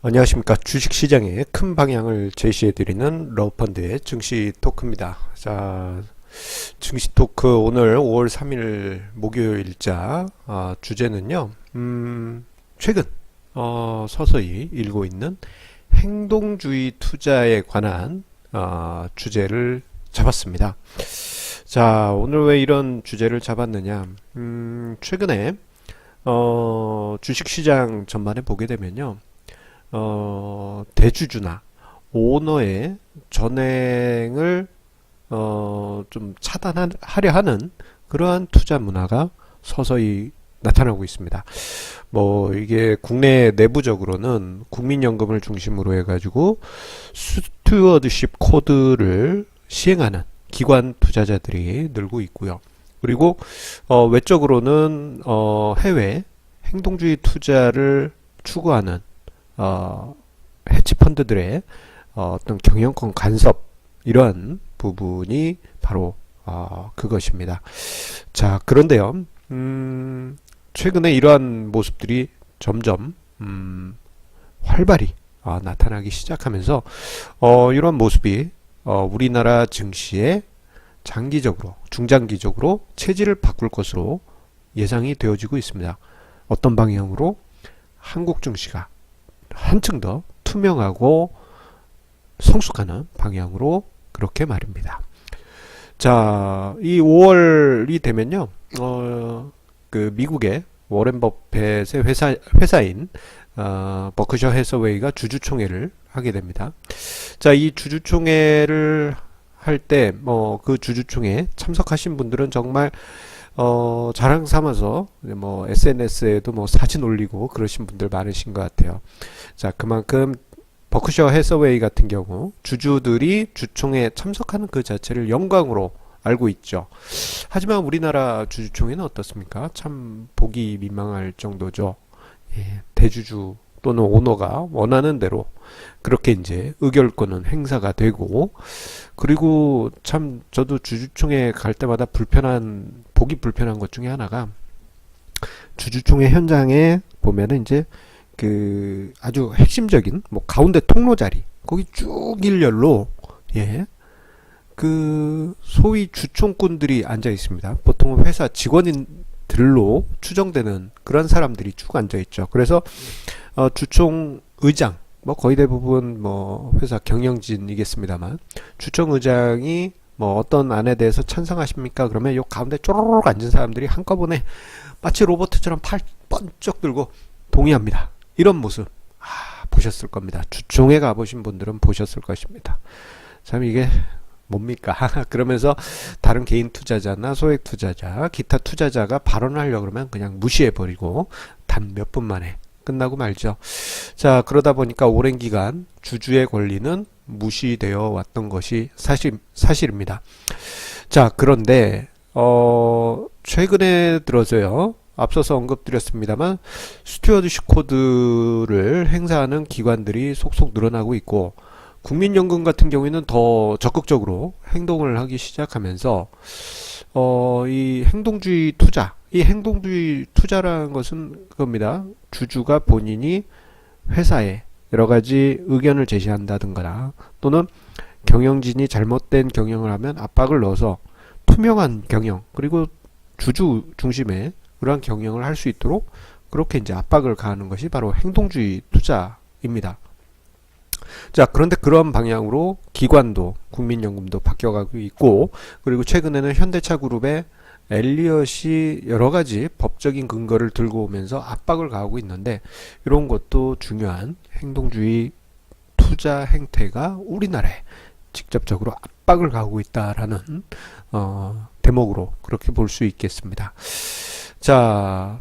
안녕하십니까. 주식시장의 큰 방향을 제시해드리는 러펀드의 증시 토크입니다. 자, 증시 토크 오늘 5월 3일 목요일자 주제는요. 최근 서서히 일고 있는 행동주의 투자에 관한 주제를 잡았습니다. 자, 오늘 왜 이런 주제를 잡았느냐. 최근에 주식시장 전반에 보게 되면요. 대주주나 오너의 전횡을 좀 차단하려 하는 그러한 투자 문화가 서서히 나타나고 있습니다. 뭐 이게 국내 내부적으로는 국민연금을 중심으로 해가지고 스튜어드십 코드를 시행하는 기관 투자자들이 늘고 있고요. 그리고 외적으로는 해외 행동주의 투자를 추구하는 헤지펀드들의 어떤 경영권 간섭 이러한 부분이 바로 그것입니다. 자, 그런데요, 최근에 이러한 모습들이 점점 활발히 나타나기 시작하면서 이런 모습이 우리나라 증시에 장기적으로, 중장기적으로 체질을 바꿀 것으로 예상이 되어지고 있습니다. 어떤 방향으로? 한국 증시가 한층 더 투명하고 성숙하는 방향으로 그렇게 말입니다. 자, 이 5월이 되면요, 그 미국의 워렌 버핏의 회사인 버크셔 해서웨이가 주주총회를 하게 됩니다. 자, 이 주주총회를 할 때 그 주주총회 참석하신 분들은 정말 자랑 삼아서 뭐 SNS에도 뭐 사진 올리고 그러신 분들 많으신 것 같아요. 자, 그만큼 버크셔 해서웨이 같은 경우 주주들이 주총에 참석하는 그 자체를 영광으로 알고 있죠. 하지만 우리나라 주주총회는 어떻습니까? 참 보기 민망할 정도죠. 예, 대주주 또는 오너가 원하는 대로 그렇게 이제 의결권은 행사가 되고, 그리고 참 저도 주주총회 갈 때마다 보기 불편한 것 중에 하나가, 주주총회 현장에 보면은 이제 그 아주 핵심적인 뭐 가운데 통로 자리 거기 쭉 일렬로, 예, 그 소위 주총꾼들이 앉아 있습니다. 보통은 회사 직원들로 추정되는 그런 사람들이 쭉 앉아 있죠. 그래서 주총 의장, 뭐 거의 대부분 뭐 회사 경영진이겠습니다만, 주총 의장이 뭐 어떤 안에 대해서 찬성하십니까? 그러면 요 가운데 쪼로록 앉은 사람들이 한꺼번에 마치 로봇처럼 팔 번쩍 들고 동의합니다. 이런 모습 보셨을 겁니다. 주총회 가보신 분들은 보셨을 것입니다. 참 이게 뭡니까? 그러면서 다른 개인 투자자나 소액 투자자, 기타 투자자가 발언하려고 그러면 그냥 무시해버리고 단 몇 분 만에 끝나고 말죠. 자, 그러다 보니까 오랜 기간 주주의 권리는 무시되어 왔던 것이 사실입니다. 자, 그런데 최근에 들어서요, 앞서서 언급드렸습니다만 스튜어드십 코드를 행사하는 기관들이 속속 늘어나고 있고, 국민연금 같은 경우에는 더 적극적으로 행동을 하기 시작하면서 이 행동주의 투자라는 것은 그겁니다. 주주가 본인이 회사에 여러 가지 의견을 제시한다든가, 또는 경영진이 잘못된 경영을 하면 압박을 넣어서 투명한 경영, 그리고 주주 중심의 그러한 경영을 할 수 있도록 그렇게 이제 압박을 가하는 것이 바로 행동주의 투자입니다. 자, 그런데 그런 방향으로 기관도, 국민연금도 바뀌어가고 있고, 그리고 최근에는 현대차 그룹의 엘리엇이 여러 가지 법적인 근거를 들고 오면서 압박을 가하고 있는데, 이런 것도 중요한 행동주의 투자 행태가 우리나라에 직접적으로 압박을 가하고 있다라는 대목으로 그렇게 볼 수 있겠습니다. 자,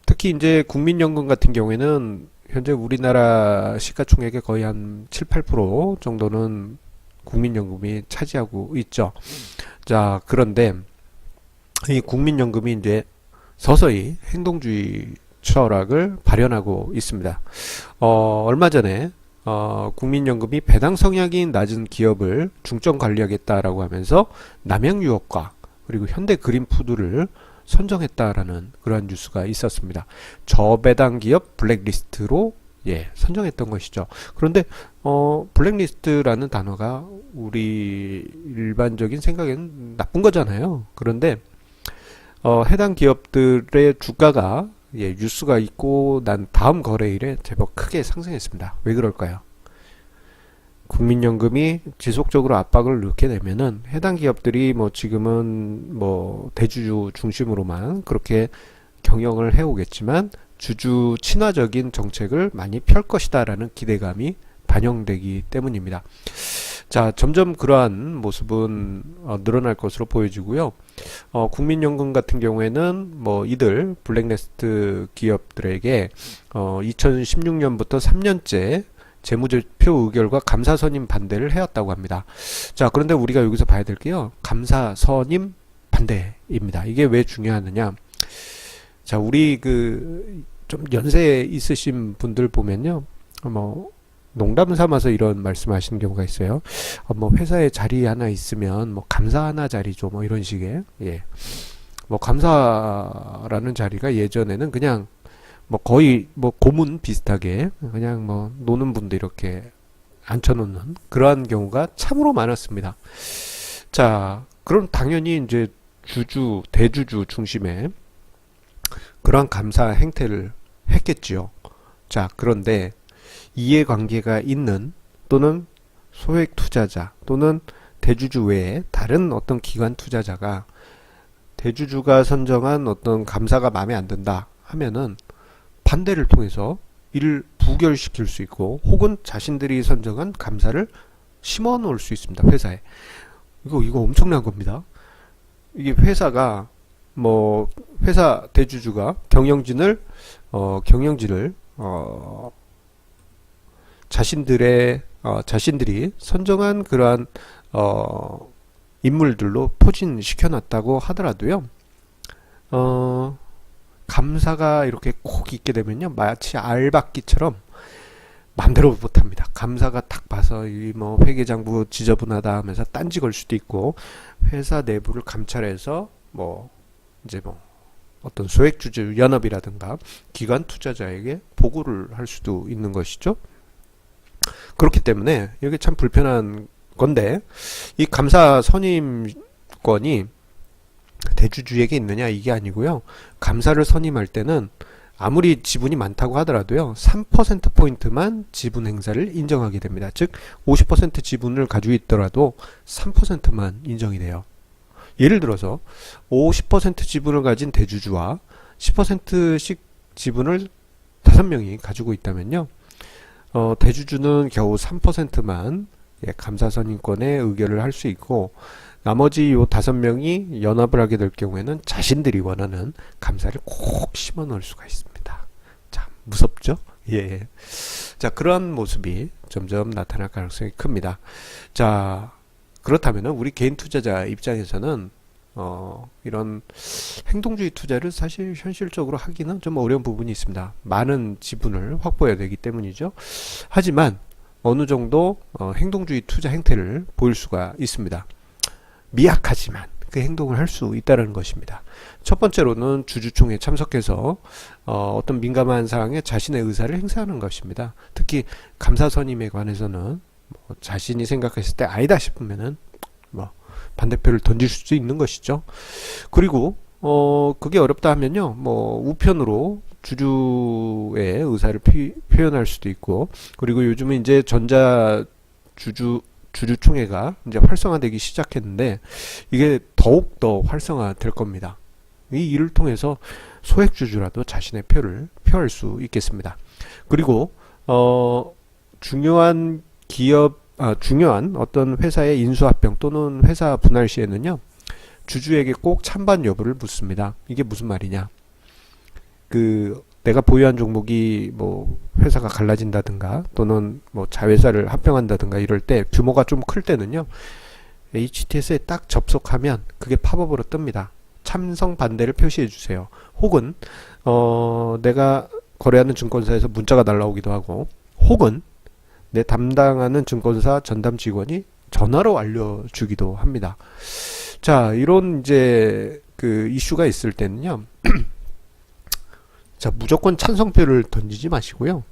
특히 이제 국민연금 같은 경우에는 현재 우리나라 시가총액의 거의 한 7, 8% 정도는 국민연금이 차지하고 있죠. 자, 그런데 이 국민연금이 이제 서서히 행동주의 철학을 발현하고 있습니다. 얼마 전에 국민연금이 배당 성향이 낮은 기업을 중점 관리하겠다라고 하면서 남양유업과 그리고 현대그린푸드를 선정했다라는 그러한 뉴스가 있었습니다. 저배당 기업 블랙리스트로 예, 선정했던 것이죠. 그런데 블랙리스트라는 단어가 우리 일반적인 생각에는 나쁜 거잖아요. 그런데 해당 기업들의 주가가 예, 뉴스가 있고 난 다음 거래일에 제법 크게 상승했습니다. 왜 그럴까요? 국민연금이 지속적으로 압박을 넣게 되면은 해당 기업들이 뭐 지금은 뭐 대주주 중심으로만 그렇게 경영을 해오겠지만 주주 친화적인 정책을 많이 펼 것이다라는 기대감이 반영되기 때문입니다. 자, 점점 그러한 모습은 늘어날 것으로 보여지고요. 국민연금 같은 경우에는 뭐 이들 블랙리스트 기업들에게 2016년부터 3년째 재무제표 의결과 감사 선임 반대를 해왔다고 합니다. 자, 그런데 우리가 여기서 봐야 될 게요. 감사 선임 반대입니다. 이게 왜 중요하느냐? 자, 우리 좀 연세 있으신 분들 보면요. 뭐 농담 삼아서 이런 말씀하시는 경우가 있어요. 뭐 회사에 자리 하나 있으면 뭐 감사 하나 자리죠. 뭐 이런 식의. 예. 뭐 감사라는 자리가 예전에는 그냥 뭐 거의 뭐 고문 비슷하게 그냥 뭐 노는 분들 이렇게 앉혀놓는 그러한 경우가 참으로 많았습니다. 자, 그럼 당연히 이제 대주주 중심의 그러한 감사 행태를 했겠지요. 자, 그런데 이해관계가 있는 또는 소액 투자자 또는 대주주 외에 다른 어떤 기관 투자자가 대주주가 선정한 어떤 감사가 마음에 안 든다 하면은 반대를 통해서 이를 부결시킬 수 있고 혹은 자신들이 선정한 감사를 심어 놓을 수 있습니다. 회사에. 이거 엄청난 겁니다. 이게 회사가 뭐 회사 대주주가 경영진을 자신들이 선정한 그러한 인물들로 포진시켜 놨다고 하더라도요. 감사가 이렇게 콕 있게 되면요, 마치 알박기처럼 마음대로 못합니다. 감사가 딱 봐서 이 뭐 회계장부 지저분하다 하면서 딴지 걸 수도 있고, 회사 내부를 감찰해서 뭐 이제 뭐 어떤 소액주주 연합이라든가 기관 투자자에게 보고를 할 수도 있는 것이죠. 그렇기 때문에 이게 참 불편한 건데, 이 감사 선임권이 대주주에게 있느냐 이게 아니고요. 감사를 선임할 때는 아무리 지분이 많다고 하더라도요. 3%포인트만 지분 행사를 인정하게 됩니다. 즉 50% 지분을 가지고 있더라도 3%만 인정이 돼요. 예를 들어서 50% 지분을 가진 대주주와 10%씩 지분을 5명이 가지고 있다면요. 대주주는 겨우 3%만 감사 선임권에 의결을 할 수 있고, 나머지 요 5명이 연합을 하게 될 경우에는 자신들이 원하는 감사를 꼭 심어 넣을 수가 있습니다. 참 무섭죠? 예. 자, 그러한 모습이 점점 나타날 가능성이 큽니다. 자, 그렇다면 우리 개인 투자자 입장에서는 이런 행동주의 투자를 사실 현실적으로 하기는 좀 어려운 부분이 있습니다. 많은 지분을 확보해야 되기 때문이죠. 하지만 어느 정도 행동주의 투자 행태를 보일 수가 있습니다. 미약하지만 그 행동을 할 수 있다는 것입니다. 첫 번째로는 주주총회에 참석해서 어떤 민감한 사항에 자신의 의사를 행사하는 것입니다. 특히 감사 선임에 관해서는 뭐 자신이 생각했을 때 아니다 싶으면은 뭐 반대표를 던질 수도 있는 것이죠. 그리고 그게 어렵다 하면요, 뭐 우편으로 주주의 의사를 표현할 수도 있고, 그리고 요즘은 이제 주주총회가 이제 활성화되기 시작했는데 이게 더욱 더 활성화될 겁니다. 이 일을 통해서 소액주주라도 자신의 표를 표할 수 있겠습니다. 그리고 중요한 어떤 회사의 인수합병 또는 회사 분할 시에는요, 주주에게 꼭 찬반 여부를 묻습니다. 이게 무슨 말이냐? 내가 보유한 종목이 뭐 회사가 갈라진다든가 또는 뭐 자회사를 합병한다든가 이럴 때 규모가 좀 클 때는요, HTS에 딱 접속하면 그게 팝업으로 뜹니다. 찬성 반대를 표시해 주세요. 혹은 내가 거래하는 증권사에서 문자가 날라오기도 하고, 혹은 내 담당하는 증권사 전담 직원이 전화로 알려주기도 합니다. 자, 이런 이제 이슈가 있을 때는요, 자, 무조건 찬성표를 던지지 마시고요.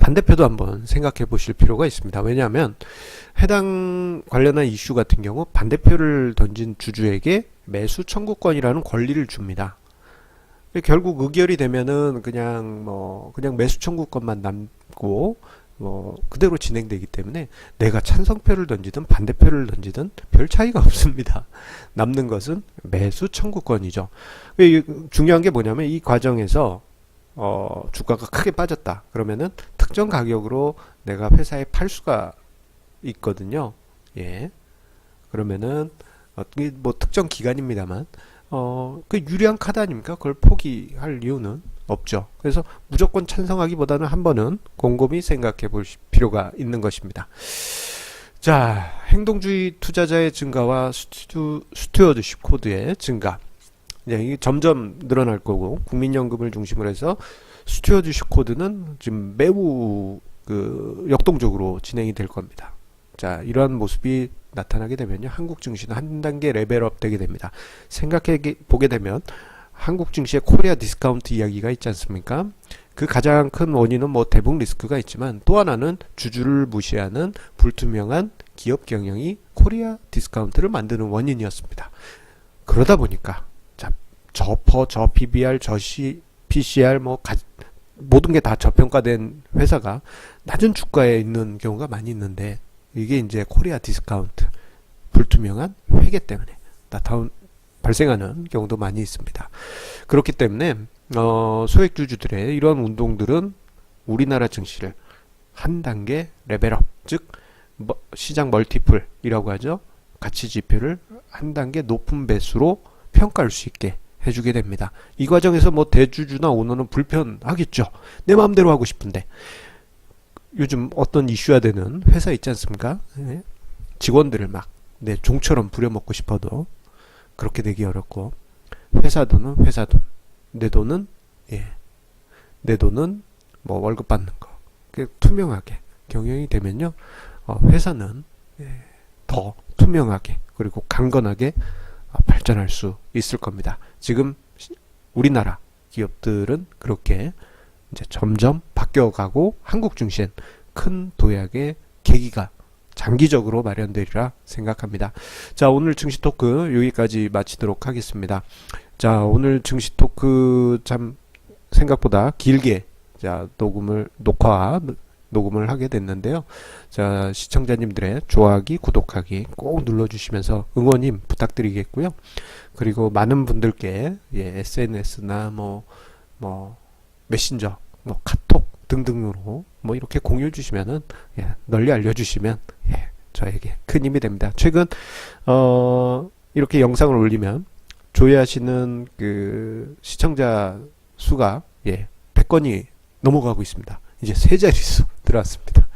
반대표도 한번 생각해 보실 필요가 있습니다. 왜냐하면 해당 관련한 이슈 같은 경우 반대표를 던진 주주에게 매수 청구권이라는 권리를 줍니다. 결국 의결이 되면은 그냥 매수 청구권만 남고 그대로 진행되기 때문에 내가 찬성표를 던지든 반대표를 던지든 별 차이가 없습니다. 남는 것은 매수 청구권이죠. 중요한 게 뭐냐면 이 과정에서 주가가 크게 빠졌다. 그러면은 특정 가격으로 내가 회사에 팔 수가 있거든요. 예. 그러면은 이게 특정 기간입니다만 그 유리한 카드 아닙니까? 그걸 포기할 이유는 없죠. 그래서 무조건 찬성하기보다는 한 번은 곰곰이 생각해 볼 필요가 있는 것입니다. 자, 행동주의 투자자의 증가와 스튜어드십 코드의 증가. 이게 점점 늘어날 거고 국민연금을 중심으로 해서 스튜어드십 코드는 지금 매우 역동적으로 진행이 될 겁니다. 자, 이러한 모습이 나타나게 되면요, 한국 증시는 한 단계 레벨업 되게 됩니다. 생각해 보게 되면 한국 증시의 코리아 디스카운트 이야기가 있지 않습니까? 그 가장 큰 원인은 대북 리스크가 있지만 또 하나는 주주를 무시하는 불투명한 기업 경영이 코리아 디스카운트를 만드는 원인이었습니다. 그러다 보니까 저 PBR, 저 PCR 모든 게 다 저평가된 회사가 낮은 주가에 있는 경우가 많이 있는데 이게 이제 코리아 디스카운트 불투명한 회계 때문에 발생하는 경우도 많이 있습니다. 그렇기 때문에 소액주주들의 이러한 운동들은 우리나라 증시를 한 단계 레벨업, 즉 시장 멀티플이라고 하죠. 가치 지표를 한 단계 높은 배수로 평가할 수 있게 해주게 됩니다. 이 과정에서 대주주나 오너는 불편하겠죠. 내 마음대로 하고 싶은데 요즘 어떤 이슈화 되는 회사 있지 않습니까? 직원들을 막 내 종처럼 부려먹고 싶어도 그렇게 되기 어렵고, 회사 돈은 회사 돈, 내 돈은 월급 받는 거, 투명하게 경영이 되면요, 회사는 더 투명하게 그리고 강건하게 발전할 수 있을 겁니다. 지금 우리나라 기업들은 그렇게 이제 점점 바뀌어가고 한국 증시엔 큰 도약의 계기가 장기적으로 마련되리라 생각합니다. 자, 오늘 증시 토크 여기까지 마치도록 하겠습니다. 자, 오늘 증시 토크 참 생각보다 길게 녹음을 하게 됐는데요. 자, 시청자님들의 좋아하기, 구독하기 꼭 눌러주시면서 응원님 부탁드리겠고요. 그리고 많은 분들께 SNS나 메신저, 카톡 등등으로 이렇게 공유해 주시면은 널리 알려주시면 저에게 큰 힘이 됩니다. 최근 이렇게 영상을 올리면 조회하시는 그 시청자 수가 100건이 넘어가고 있습니다. 이제 세 자릿수 들어왔습니다.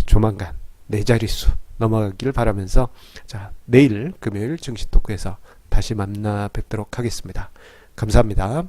조만간 네 자릿수 넘어가길 바라면서, 자, 내일 금요일 증시 토크에서 다시 만나 뵙도록 하겠습니다. 감사합니다.